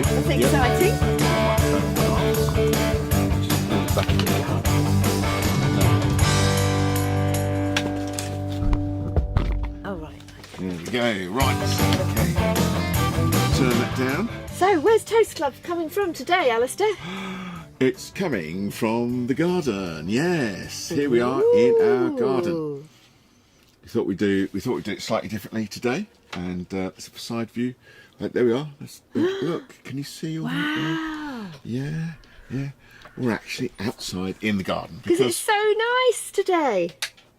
good. That's Yep. exciting. Just move it back a bit. Oh, right. There we go. Right. Okay. Turn that down. So, where's Toast Club coming from today, Alistair? It's coming from the garden. Yes. Here we are in our garden. Ooh. We thought we'd do it slightly differently today, and let's have a side view. There we are. Look, can you see all that Wow. there? Yeah, yeah. We're actually outside in the garden Because it's so nice today.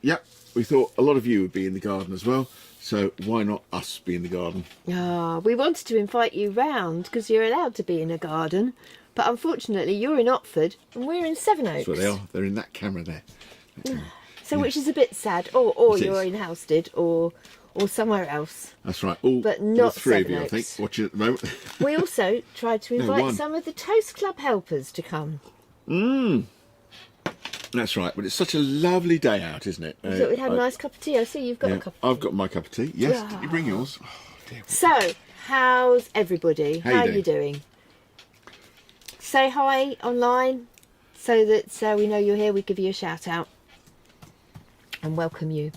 yep, we thought a lot of you would be in the garden as well. So why not us be in the garden? We wanted to invite you round because you're allowed to be in a garden. But unfortunately, you're in Otford and we're in Sevenoaks. That's where they are. They're in that camera there. That camera. So which is a bit sad. Or It you're is. in Housestead or somewhere else. That's right. All But all not three of you, I think, Sevenoaks. watching at the moment. We also tried to invite one. some of the Toast Club helpers to come. That's right. But it's such a lovely day out, isn't it? We thought we'd have a nice cup of tea. I see you've got a cup of tea. I've got my cup of tea. Yes. Yeah. Did you bring yours? Oh, dear. So, how's everybody? How you How are doing? you doing? Say hi online so that we know you're here. We give you a shout out and welcome you.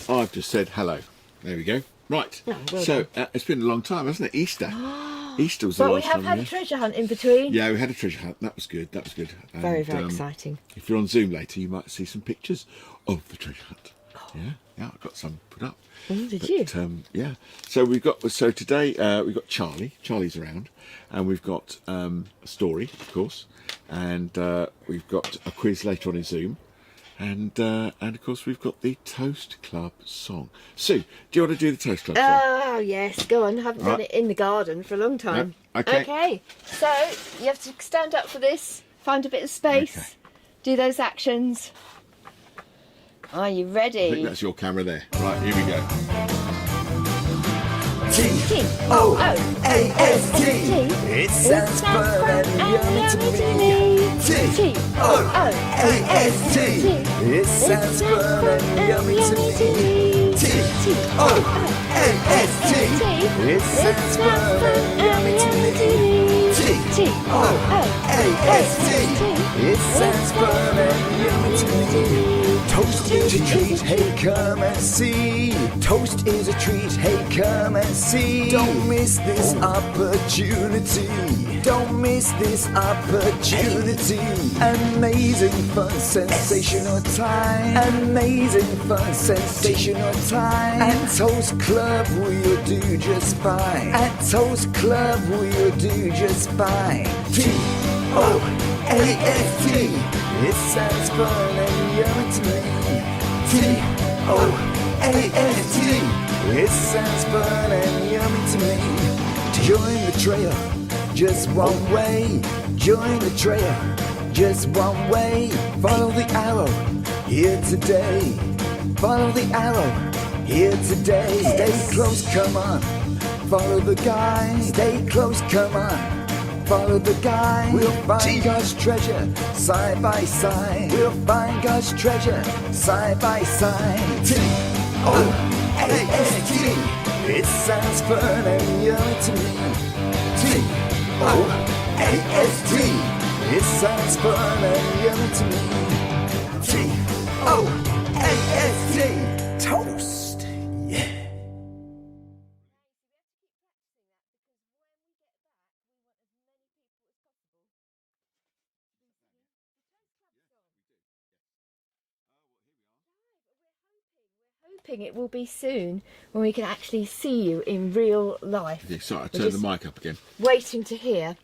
I've just said hello. There we go. Right. Oh, well So it's been a long time, hasn't it? Easter. Easter was the But we last have time. had yeah. a treasure hunt in between. Yeah, we had a treasure hunt. That was good. That was good. And, Very, very exciting. If you're on Zoom later, you might see some pictures of the treasure hunt. Yeah, yeah, I've got some put up. Oh, did you? Yeah. So today we've got Charlie. Charlie's around, and we've got a story, of course, and we've got a quiz later on in Zoom, and of course we've got the Toast Club song. Sue, do you want to do the Toast Club song? Oh, yes. Go on. I haven't done it in the garden for a long time. No, okay. Okay. So, you have to stand up for this, find a bit of space, Okay. do those actions. Are you I think ready? that's your camera there. Right, here we go. T-O-O-A-S-T. It sounds fun and yummy to me. T-O-A-S-T. It sounds fun and yummy to me. T-O-A-S-T. It sounds fun and yummy to me. T-O-A-S-T. It sounds fun and yummy to me. Toast is a treat, hey come and see. Toast is a treat, hey come and see. Don't miss this opportunity. Don't miss this opportunity. Amazing fun, sensational time. Amazing fun, sensational time. At Toast Club we'll do just fine. At Toast Club we'll do just fine. T-O-A-S-T. It sounds fun and yummy to me. T-O-A-S-T. It sounds fun and yummy to me. Join the trail, just one way. Join the trail, just one way. Follow the arrow, here today. Follow the arrow, here today. Stay close, come on. Follow the guide. Stay close, come on. Follow the guide. We'll find God's treasure side by side. We'll find God's treasure side by side. T-O-A-S-T. It sounds fun and yummy to me. T-O-A-S-T. It sounds fun and yummy to me. T-O-A-S-T. Toast. Yeah. Hoping it will be soon when we can actually see you in real life. Yeah, sorry, I We're turned just the mic up again. waiting to hear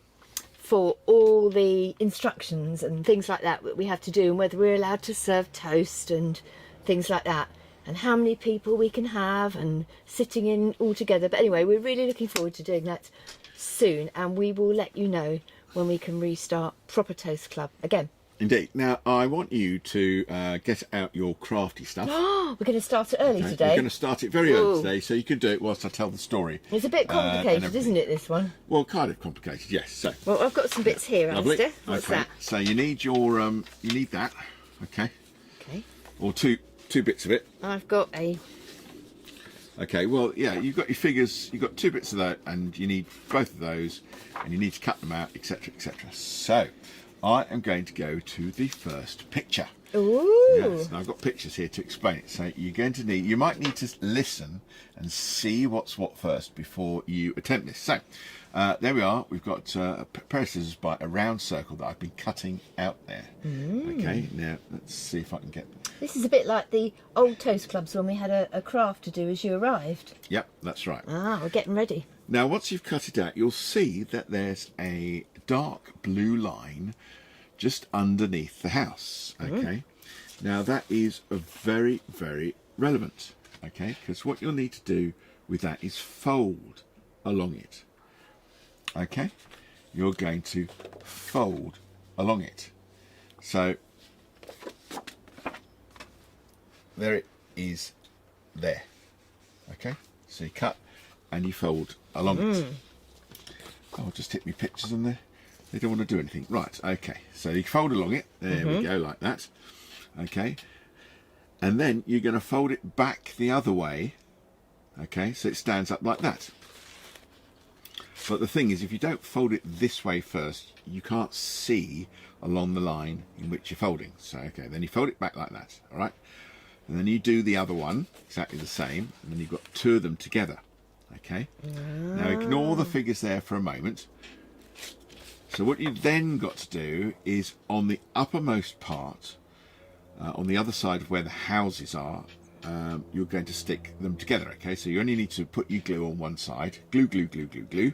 for all the instructions and things like that we have to do, and whether we're allowed to serve toast and things like that, and how many people we can have and sitting in all together. But anyway, we're really looking forward to doing that soon, and we will let you know when we can restart proper Toast Club again. Indeed. Now, I want you to get out your crafty stuff. We're going to start it early Okay? today. We're going to start it very early Ooh. today, so you can do it whilst I tell the story. It's a bit and complicated, everything. isn't it, this one? Well, kind of complicated, yes. So, Well, I've got some bits here, lovely. Alistair. What's Okay. that? So you need your you need that, okay, Okay. or two bits of it. I've got a Okay, well, yeah, you've got your figures, you've got 2 bits of that, and you need both of those, and you need to cut them out, etc., etc. So, I am going to go to the first picture. Ooh. Yes, now I've got pictures here to explain it. So you're going to need, you might need to listen and see what's what first before you attempt this. So there we are. We've got a pair of scissors by a round circle that I've been cutting out there. Okay, now let's see if I can get. This is a bit like the old toast clubs when we had a craft to do as you arrived. Yep, that's right. Ah, we're getting ready. Now once you've cut it out, you'll see that there's a dark blue line just underneath the house. Okay, now that is a very, very relevant. Okay, because what you'll need to do with that is fold along it. Okay, you're going to fold along it. So there it is there. Okay, so you cut and you fold along it. I'll just hit me pictures on there. They don't want to do anything. Right, okay, so you fold along it. There we go, like that. Okay, and then you're going to fold it back the other way. Okay, so it stands up like that. But the thing is, if you don't fold it this way first, you can't see along the line in which you're folding. So, okay, then you fold it back like that, all right? And then you do the other one, exactly the same, and then you've got 2 of them together, okay? Now, ignore the figures there for a moment. So what you've then got to do is on the uppermost part, on the other side of where the houses are, you're going to stick them together, okay? So you only need to put your glue on one side, glue, glue, glue, glue, glue,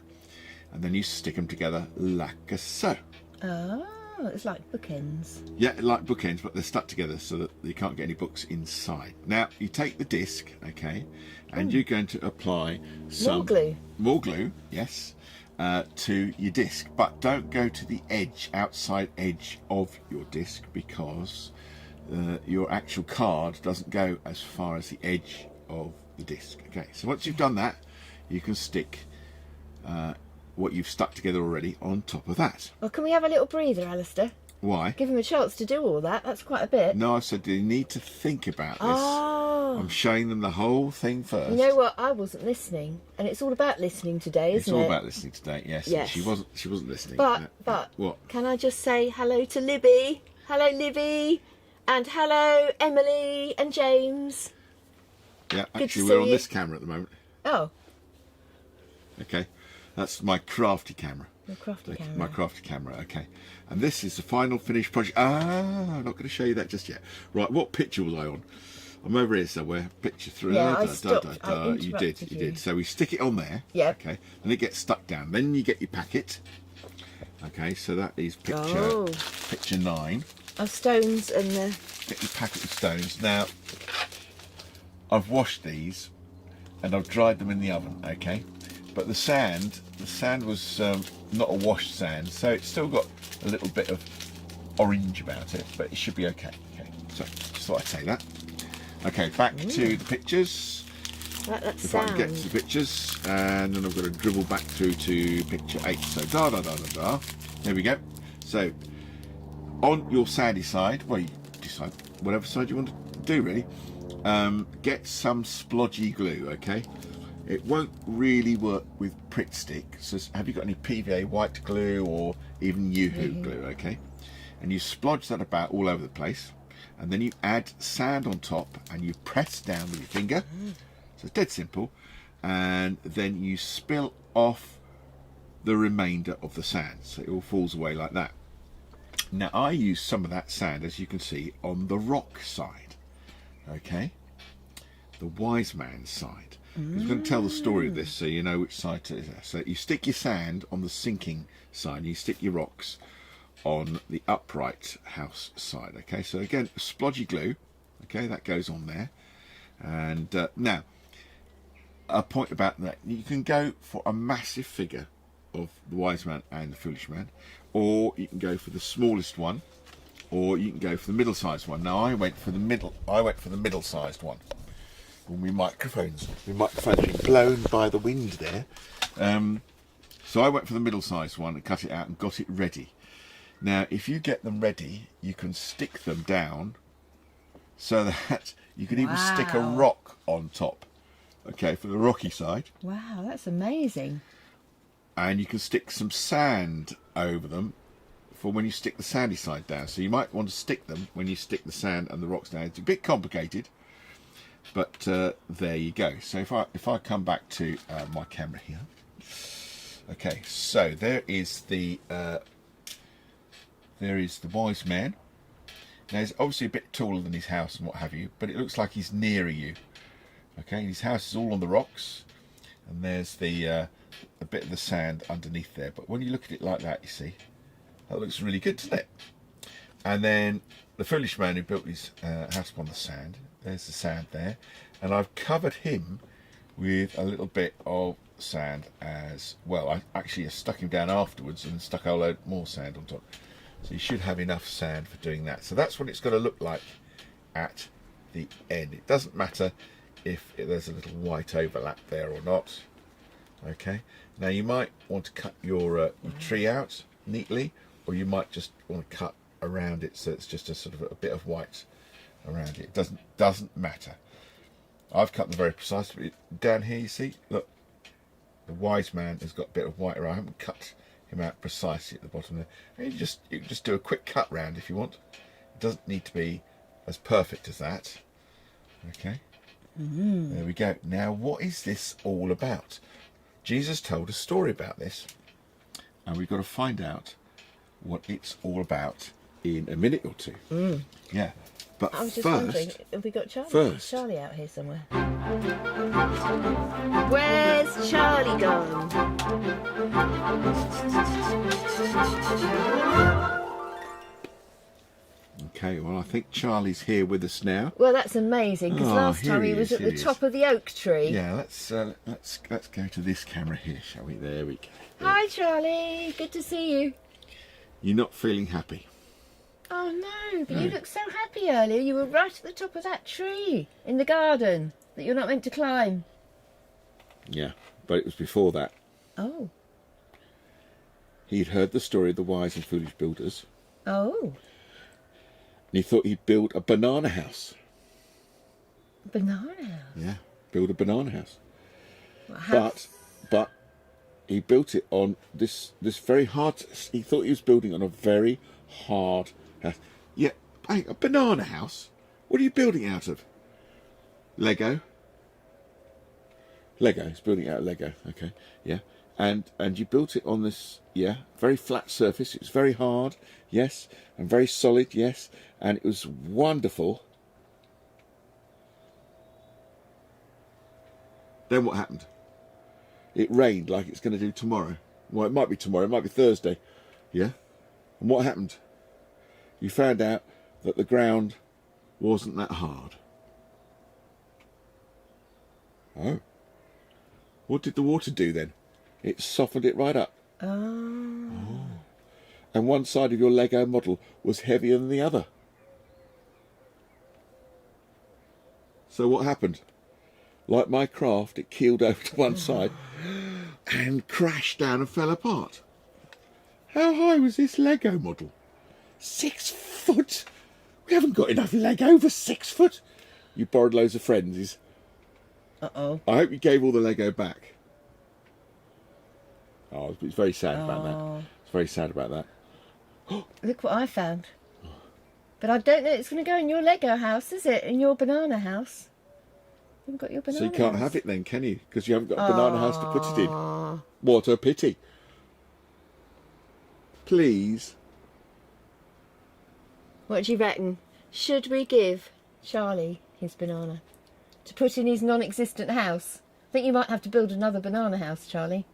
and then you stick them together like so. Oh, it's like bookends. Yeah, like bookends, but they're stuck together so that you can't get any books inside. Now, you take the disc, okay, and you're going to apply some... More glue, yes, to your disc. But don't go to the edge, outside edge of your disc, because your actual card doesn't go as far as the edge of the disc. Okay, so once you've done that, you can stick what you've stuck together already on top of that. Well, can we have a little breather, Alistair? Why? Give him a chance to do all that. That's quite a bit. No, I said you need to think about this. Oh. I'm showing them the whole thing first. You know what? I wasn't listening, and it's all about listening today, isn't it? It's all about listening today. Yes. Yes. She wasn't listening. But what? Can I just say hello to Libby? Hello, Libby, and hello, Emily and James. Yeah, Good actually, to we're see on you. this camera at the moment. Oh, Okay, that's my crafty camera. the crafty camera. My crafty camera. Okay, and this is the final finished project. I'm not going to show you that just yet. Right, what picture was I on? I'm over here somewhere. Picture 3. Yeah, I stopped. I You did. interrupted You you. did. So we stick it on there. Yep. Okay, and it gets stuck down. Then you get your packet. Okay, so that is Oh. picture 9. Of stones and the... Get your packet of stones. Now, I've washed these and I've dried them in the oven, okay? But the sand was not a washed sand, so it's still got a little bit of orange about it, but it should be okay. Okay, so just thought I'd say that. Okay, back to the pictures. That If I can get to sound. the pictures, and then I've got to dribble back through to picture 8. So there we go. So on your sandy side, well, you decide whatever side you want to do really. Get some splodgy glue, okay? It won't really work with Pritt Stick. So have you got any PVA white glue or even Yoo-hoo glue, okay? And you splodge that about all over the place, and then you add sand on top and you press down with your finger. So it's dead simple, and then you spill off the remainder of the sand, so it all falls away like that. Now I use some of that sand, as you can see, on the rock side, okay, the wise man's side. Because I'm going to tell the story of this so you know which side it is. So you stick your sand on the sinking side, and you stick your rocks on the upright house side, okay? So again, splodgy glue, okay, that goes on there. And now, a point about that, you can go for a massive figure of the wise man and the foolish man, or you can go for the smallest one, or you can go for the middle-sized one. Now I went for the middle-sized one. And my microphone's been blown by the wind there. So I went for the middle-sized one and cut it out and got it ready. Now if you get them ready, you can stick them down so that you can even stick a rock on top. Okay, for the rocky side. Wow, that's amazing. And you can stick some sand over them for when you stick the sandy side down. So you might want to stick them when you stick the sand and the rocks down. It's a bit complicated, but there you go. So if I come back to my camera here, okay. So there is the wise man. Now he's obviously a bit taller than his house and what have you, but it looks like he's nearer you. Okay, and his house is all on the rocks, and there's the a bit of the sand underneath there. But when you look at it like that, you see, that looks really good, doesn't it? And then the foolish man who built his house upon the sand, there's the sand there, and I've covered him with a little bit of sand as well. I actually stuck him down afterwards and stuck a load more sand on top. So you should have enough sand for doing that. So that's what it's going to look like at the end. It doesn't matter if there's a little white overlap there or not. Okay, now you might want to cut your tree out neatly, or you might just want to cut around it so it's just a sort of a bit of white around it. It doesn't matter. I've cut them very precisely. Down here you see, look, the wise man has got a bit of white around. I haven't cut him out precisely at the bottom there. And you can just do a quick cut round if you want. It doesn't need to be as perfect as that. Okay, there we go. Now what is this all about? Jesus told a story about this, and we've got to find out what it's all about in a minute or two. Yeah, but I was just wondering, have we got Charlie out here somewhere? Where's Charlie gone? Okay, well, I think Charlie's here with us now. Well, that's amazing, because last time he was at the top of the oak tree. Yeah, let's go to this camera here, shall we? There we go. Hi, Charlie. Good to see you. You're not feeling happy? Oh, no, but you looked so happy earlier. You were right at the top of that tree in the garden that you're not meant to climb. Yeah, but it was before that. Oh. He'd heard the story of the wise and foolish builders. Oh. And he thought he'd build a banana house. Banana house? Yeah, build a banana house. What, But he built it on this very hard. He thought he was building on a very hard house. Yeah, hey, a banana house. What are you building out of? Lego. Lego. He's building it out of Lego. Okay, yeah. And you built it on this, yeah, very flat surface. It was very hard, yes, and very solid, yes, and it was wonderful. Then what happened? It rained like it's going to do tomorrow. Well, it might be tomorrow, it might be Thursday, yeah. And what happened? You found out that the ground wasn't that hard. Oh. What did the water do then? It softened it right up. Oh. And one side of your Lego model was heavier than the other. So what happened? Like my craft, it keeled over to one side and crashed down and fell apart. How high was this Lego model? 6 foot? We haven't got enough Lego for 6 foot. You borrowed loads of friends'. Uh-oh. I hope you gave all the Lego back. Oh, it's very sad about that. It's very sad about that. Look what I found. But I don't know it's going to go in your Lego house, is it? In your banana house. You haven't got your banana So you can't house. have it then, can you? Because you haven't got a banana house to put it in. What a pity. Please. What do you reckon? Should we give Charlie his banana to put in his non-existent house? I think you might have to build another banana house, Charlie.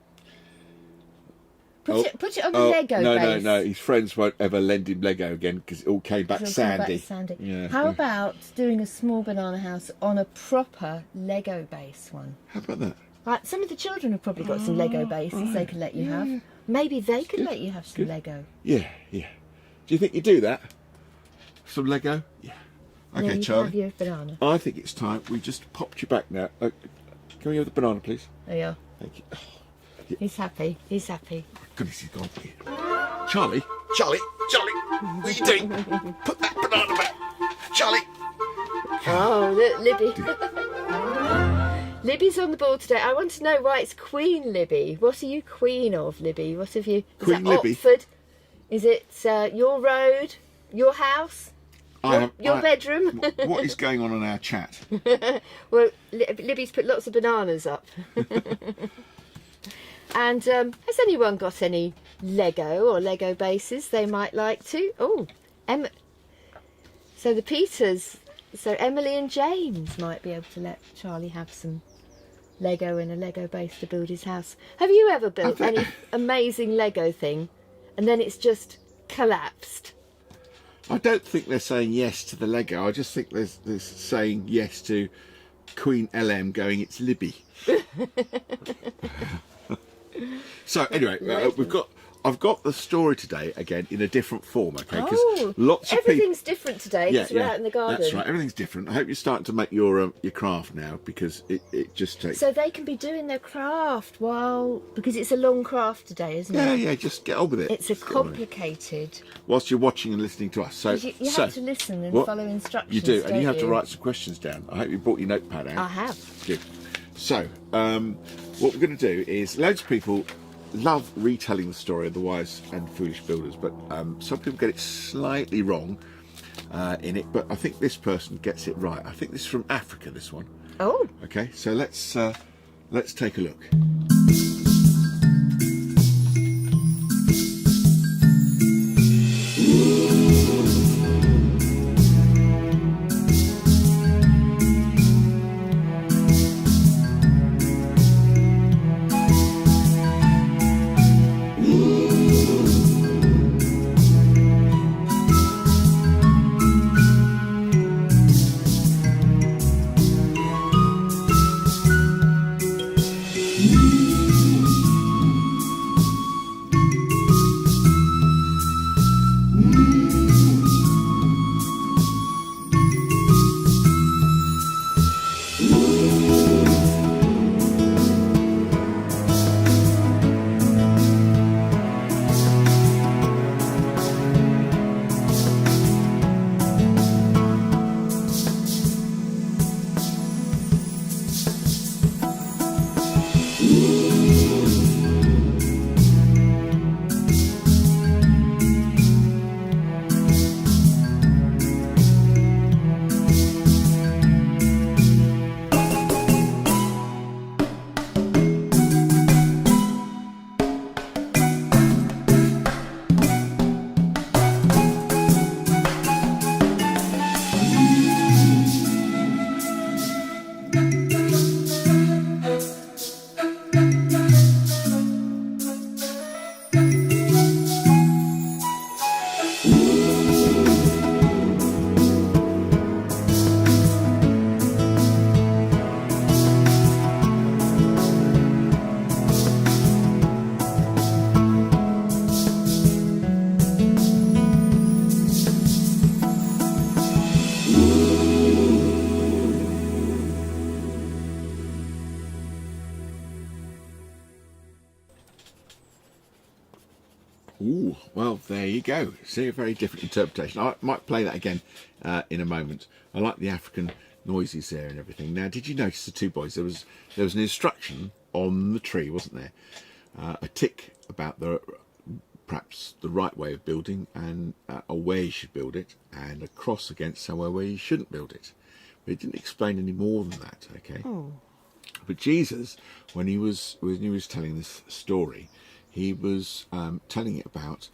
Put it on the Lego base. No. His friends won't ever lend him Lego again because it all came back It'll sandy. come back sandy. Yeah. How about doing a small banana house on a proper Lego base one? How about that? Like, some of the children have probably got some Lego bases they could let you have. Maybe they could let you have some Lego. Yeah. Do you think you do that? Some Lego? Yeah. Okay, Yeah, you Charlie. have your banana. I think it's time we just popped you back now. Can we have the banana, please? There you are. Thank you. Oh, He's happy. He's happy. goodness, he's gone. Charlie, what are you doing? Put that banana back. Charlie. Oh, look, Libby. Libby's on the board today. I want to know why it's Queen Libby. What are you queen of, Libby? What have you... Queen that Libby? Oxford? Is it your road? Your house? Your bedroom? What is going on in our chat? Well, Libby's put lots of bananas up. And has anyone got any Lego or Lego bases they might like to? Oh, so the Peters, so Emily and James might be able to let Charlie have some Lego and a Lego base to build his house. Have you ever built any amazing Lego thing and then it's just collapsed? I don't think they're saying yes to the Lego. I just think there's saying yes to Queen LM going, it's Libby. So anyway, I've got the story today again in a different form, okay? Because lots of everything's different today because we're out in the garden. That's right, everything's different. I hope you're starting to make your craft now, because it just takes... So they can be doing their craft because it's a long craft today, isn't it? Yeah, just get on with it. It's a complicated... Whilst you're watching and listening to us. So you have to listen and follow instructions. You do, and don't you have to write some questions down. I hope you brought your notepad out. I have. Good. So, what we're going to do is, loads of people love retelling the story of the wise and foolish builders, but some people get it slightly wrong in it, but I think this person gets it right. I think this is from Africa, this one. Oh. Okay, so let's take a look. Ooh, well, there you go. See, a very different interpretation. I might play that again in a moment. I like the African noises there and everything. Now, did you notice the two boys? There was an instruction on the tree, wasn't there? A tick about perhaps the right way of building, and where you should build it, and a cross against somewhere where you shouldn't build it. But it didn't explain any more than that. Okay. Oh. But Jesus, when he was telling this story, he was telling it about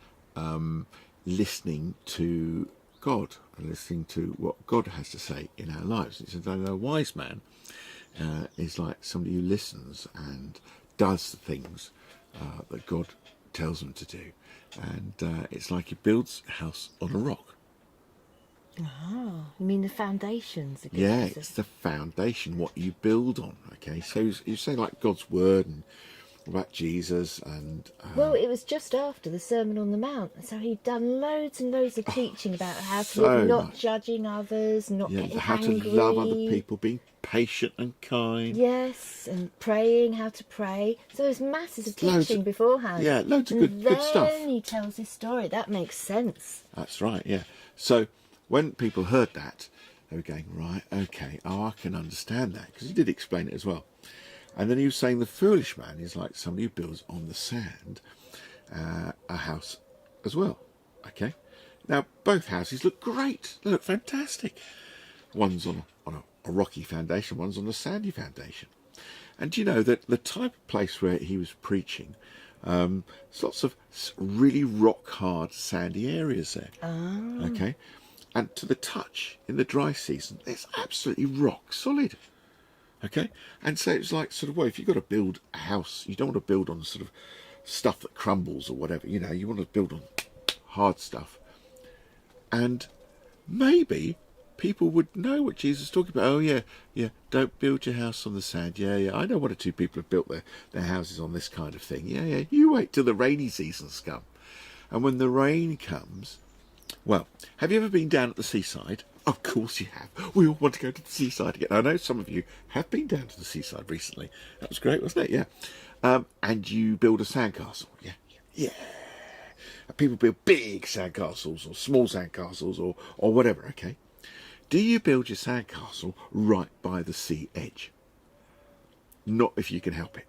listening to God and listening to what God has to say in our lives. He said that a wise man is like somebody who listens and does the things that God tells him to do. And it's like he builds a house on a rock. Oh, you mean the foundations? Yeah, it's the foundation, what you build on. Okay, so you say like God's word and about Jesus and well, it was just after the Sermon on the Mount, so he'd done loads and loads of teaching about how to live, not judging others, not getting how angry, to love other people, being patient and kind. Yes, and praying, how to pray. So there's masses of teaching beforehand. Yeah, loads of good stuff. Then he tells his story. That makes sense. That's right. Yeah. So when people heard that, they were going, right, okay, I can understand that, because he did explain it as well. And then he was saying the foolish man is like somebody who builds on the sand a house as well. Okay, now both houses look great. They look fantastic. One's on a rocky foundation, one's on a sandy foundation. And you know that the type of place where he was preaching, there's lots of really rock hard sandy areas there. Okay, and to the touch in the dry season, it's absolutely rock solid. Okay, and so it's like sort of, well, if you've got to build a house, you don't want to build on sort of stuff that crumbles or whatever. You know, you want to build on hard stuff. And maybe people would know what Jesus is talking about. Oh yeah, don't build your house on the sand. Yeah, I know one or two people have built their houses on this kind of thing. Yeah, you wait till the rainy seasons come. And when the rain comes, well, have you ever been down at the seaside? Of course you have. We all want to go to the seaside again. I know some of you have been down to the seaside recently. That was great, wasn't it? Yeah. And you build a sandcastle. Yeah. People build big sandcastles or small sandcastles or whatever, okay? Do you build your sandcastle right by the sea edge? Not if you can help it.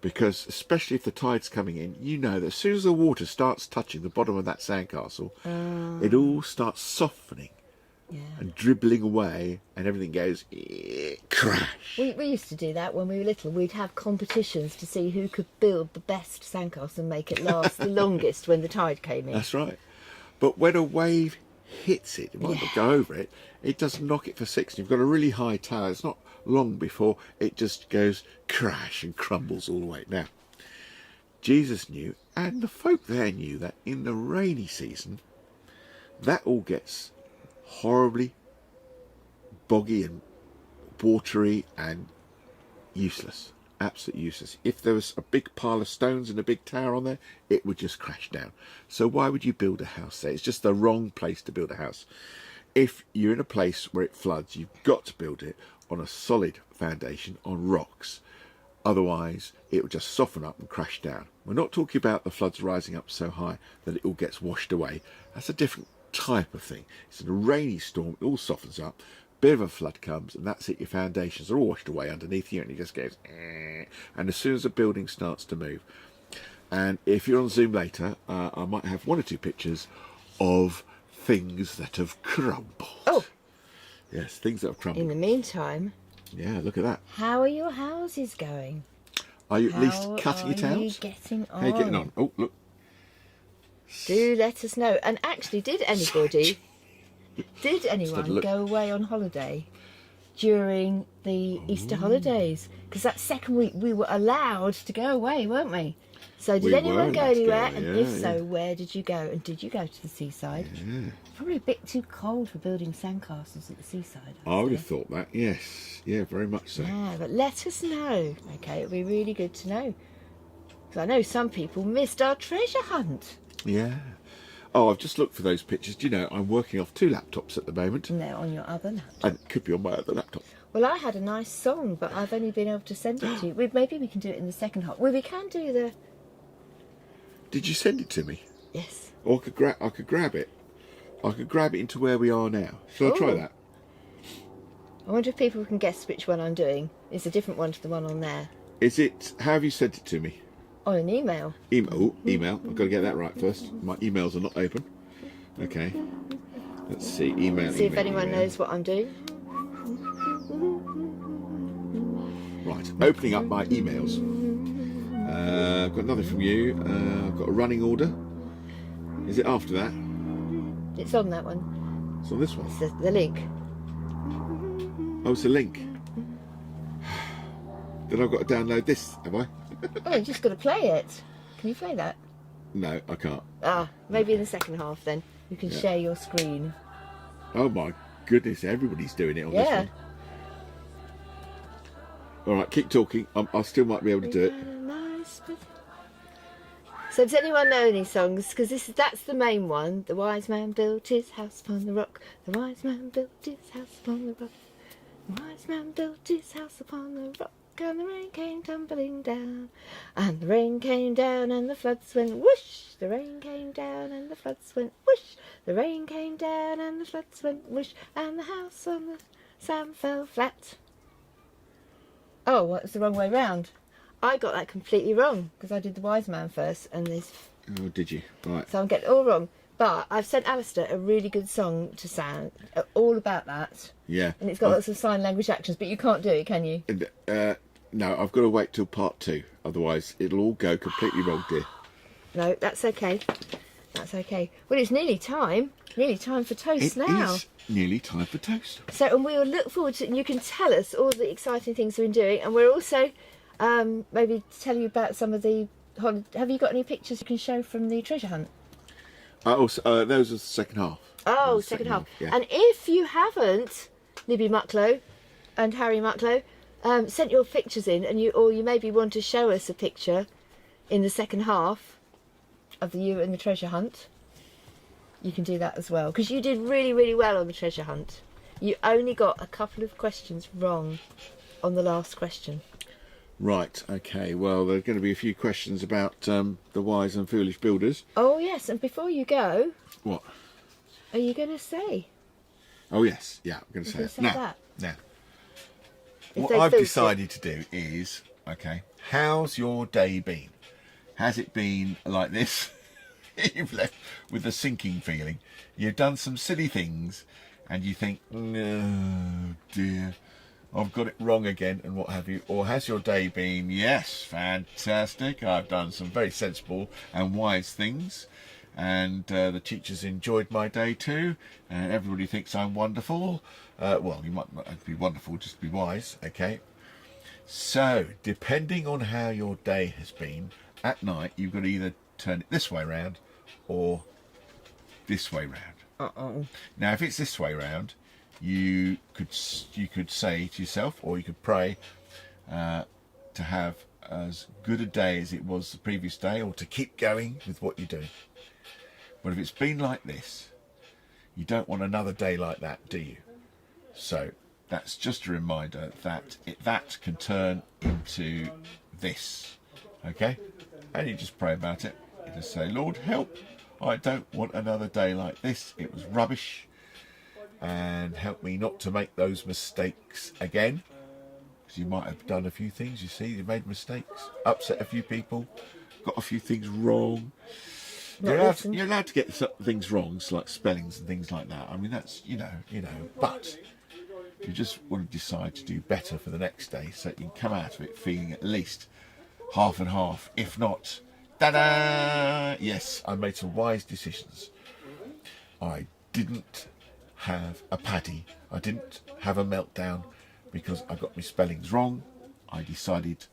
Because especially if the tide's coming in, you know that as soon as the water starts touching the bottom of that sandcastle, it all starts softening and dribbling away, and everything goes crash. We used to do that when we were little. We'd have competitions to see who could build the best sandcastle and make it last the longest when the tide came in. That's right. But when a wave hits it might not go over it, it does knock it for six. You've got a really high tower. It's not long before it just goes crash and crumbles all the way. Now, Jesus knew, and the folk there knew, that in the rainy season, that all gets horribly boggy and watery and useless. Absolutely useless. If there was a big pile of stones and a big tower on there, it would just crash down. So why would you build a house there? It's just the wrong place to build a house. If you're in a place where it floods, you've got to build it on a solid foundation, on rocks. Otherwise, it will just soften up and crash down. We're not talking about the floods rising up so high that it all gets washed away. That's a different type of thing. It's in a rainy storm, it all softens up, bit of a flood comes, and that's it. Your foundations are all washed away underneath you, and it just goes and as soon as the building starts to move. And if you're on Zoom later, I might have one or two pictures of things that have crumbled. Oh, yes, things that have crumbled. in the meantime, Yeah, look at that. how are your houses going? Are you at least cutting it out? How are you getting on? How are you getting on? Oh, look. Do let us know. And actually, did anyone look. go away on holiday during the Easter holidays? Because that second week we were allowed to go away, weren't we? So did We anyone were go allowed to go anywhere? away, And yeah, if so, yeah. where did you go? And did you go to the seaside? Yeah. Probably a bit too cold for building sandcastles at the seaside. I would say. have thought that, yes. Yeah, very much so. Yeah, but let us know. Okay, it'll be really good to know. Because I know some people missed our treasure hunt. Yeah. Oh, I've just looked for those pictures. Do you know, I'm working off 2 laptops at the moment. And they're on your other laptop. And it could be on my other laptop. Well, I had a nice song, but I've only been able to send it to you. Maybe we can do it in the second half. Well, we can do the... Did you send it to me? Yes. Or I could grab it. I could grab it into where we are now. Shall I try Oh. that? I wonder if people can guess which one I'm doing. It's a different one to the one on there. Is it... How have you sent it to me? On an email. Email. I've got to get that right first. My emails are not open. Okay. Let's see. Email. See if email, anyone email. knows what I'm doing. Right. Opening up my emails. I've got nothing from you. I've got a running order. Is it after that? It's on that one. It's on this one. It's the link. Oh, it's a link. Then I've got to download this, have I? Oh, you just got to play it. Can you play that? No, I can't. Ah, maybe in the second half then. You can Yeah. share your screen. Oh my goodness, everybody's doing it on this Yeah. one. All right, keep talking. I still might be able to do it. So does anyone know any songs? Because that's the main one. The wise man built his house upon the rock. The wise man built his house upon the rock. The wise man built his house upon the rock. And the rain came tumbling down. And the rain came down and the floods went whoosh. The rain came down and the floods went whoosh. The rain came down and the floods went whoosh. And the house on the sand fell flat. Oh, well, it's the wrong way round. I got that completely wrong because I did the wise man first, and this, Oh, did you? Right. so I'm getting it all wrong. But I've sent Alistair a really good song to sound all about that, Yeah. and it's got lots of sign language actions. But you can't do it, can you? No, I've got to wait till part 2. Otherwise, it'll all go completely wrong, dear. No, that's okay. That's okay. Well, it's nearly time. Nearly time for toast It now. is nearly time for toast. So, and we will look forward to. And you can tell us all the exciting things we've been doing, and we're also maybe tell you about some of the. Have you got any pictures you can show from the treasure hunt? Those are the second half. Oh, The second half. Yeah. And if you haven't, Libby Mucklow and Harry Mucklow, sent your pictures in, and you maybe want to show us a picture in the second half of you and the treasure hunt, you can do that as well. Because you did really, really well on the treasure hunt. You only got a couple of questions wrong on the last question. Right, okay. Well, there are going to be a few questions about the wise and foolish builders. Oh yes, and before you go, What? are you going to say? Oh, yes. Yeah, I'm going to say gonna it. say Now, that? now, If what they I've filter it. decided to do is, okay, how's your day been? Has it been like this? You've left with a sinking feeling. You've done some silly things and you think, no, dear, I've got it wrong again and what have you. Or has your day been, yes, fantastic, I've done some very sensible and wise things. And the teachers enjoyed my day too, and everybody thinks I'm wonderful. Well, you might not be wonderful, just be wise, okay? So, depending on how your day has been, at night you've got to either turn it this way round or this way round. Uh-oh. Now, if it's this way round, you could say to yourself, or you could pray to have as good a day as it was the previous day, or to keep going with what you're doing. But if it's been like this, you don't want another day like that, do you? So that's just a reminder that that can turn into this, okay? And you just pray about it. You just say, Lord, help. I don't want another day like this. It was rubbish. And help me not to make those mistakes again. Because you might have done a few things, you see, you made mistakes, upset a few people, got a few things wrong. You're allowed to get some things wrong, so like spellings and things like that. I mean, that's, you know, but you just want to decide to do better for the next day so that you can come out of it feeling at least half and half, if not, ta-da! Yes, I made some wise decisions. I didn't have a paddy. I didn't have a meltdown because I got my spellings wrong. I decided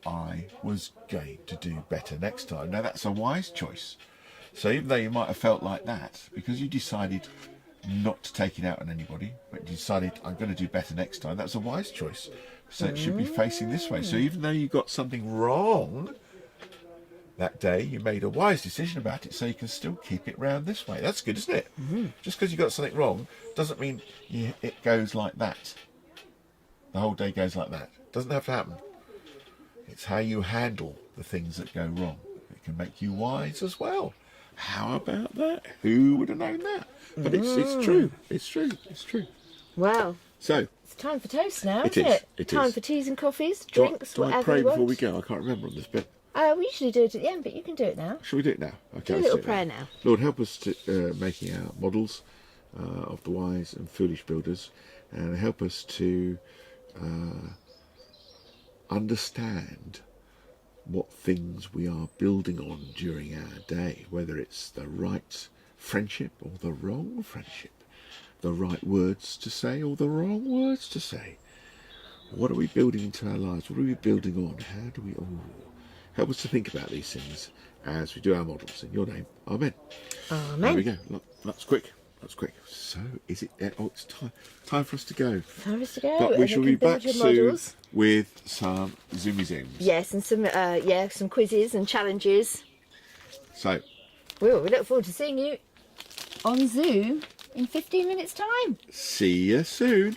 I was going to do better next time. Now, that's a wise choice. So even though you might have felt like that, because you decided not to take it out on anybody, but you decided I'm going to do better next time, that's a wise choice. So it should be facing this way. So even though you got something wrong that day, you made a wise decision about it, so you can still keep it round this way. That's good, isn't it? Just because you got something wrong doesn't mean it goes like that. The whole day goes like that. Doesn't have to happen. It's how you handle the things that go wrong. It can make you wise as well. How about that? Who would have known that? But it's true. It's true. It's true. Well, So, it's time for toast now, It isn't is, it? it Time is. for teas and coffees, do drinks, I whatever pray you before want. we go? I can't remember on this bit. We usually do it at the end, but you can do it now. Shall we do it now? Okay, Do a let's little it prayer now. Lord, help us to making our models of the wise and foolish builders, and help us to understand what things we are building on during our day, whether it's the right friendship or the wrong friendship, the right words to say or the wrong words to say. What are we building into our lives? What are we building on? How do we... help us to think about these things as we do our models. In your name, amen. Amen. There we go. Look, that's quick. That's quick. So, is it... it's time for us to go. Time for us to go. But we and shall you be can back build your soon models. with some Zoomy Zooms. Yes, and some quizzes and challenges. So, Well, we look forward to seeing you on Zoom in 15 minutes' time. see you soon.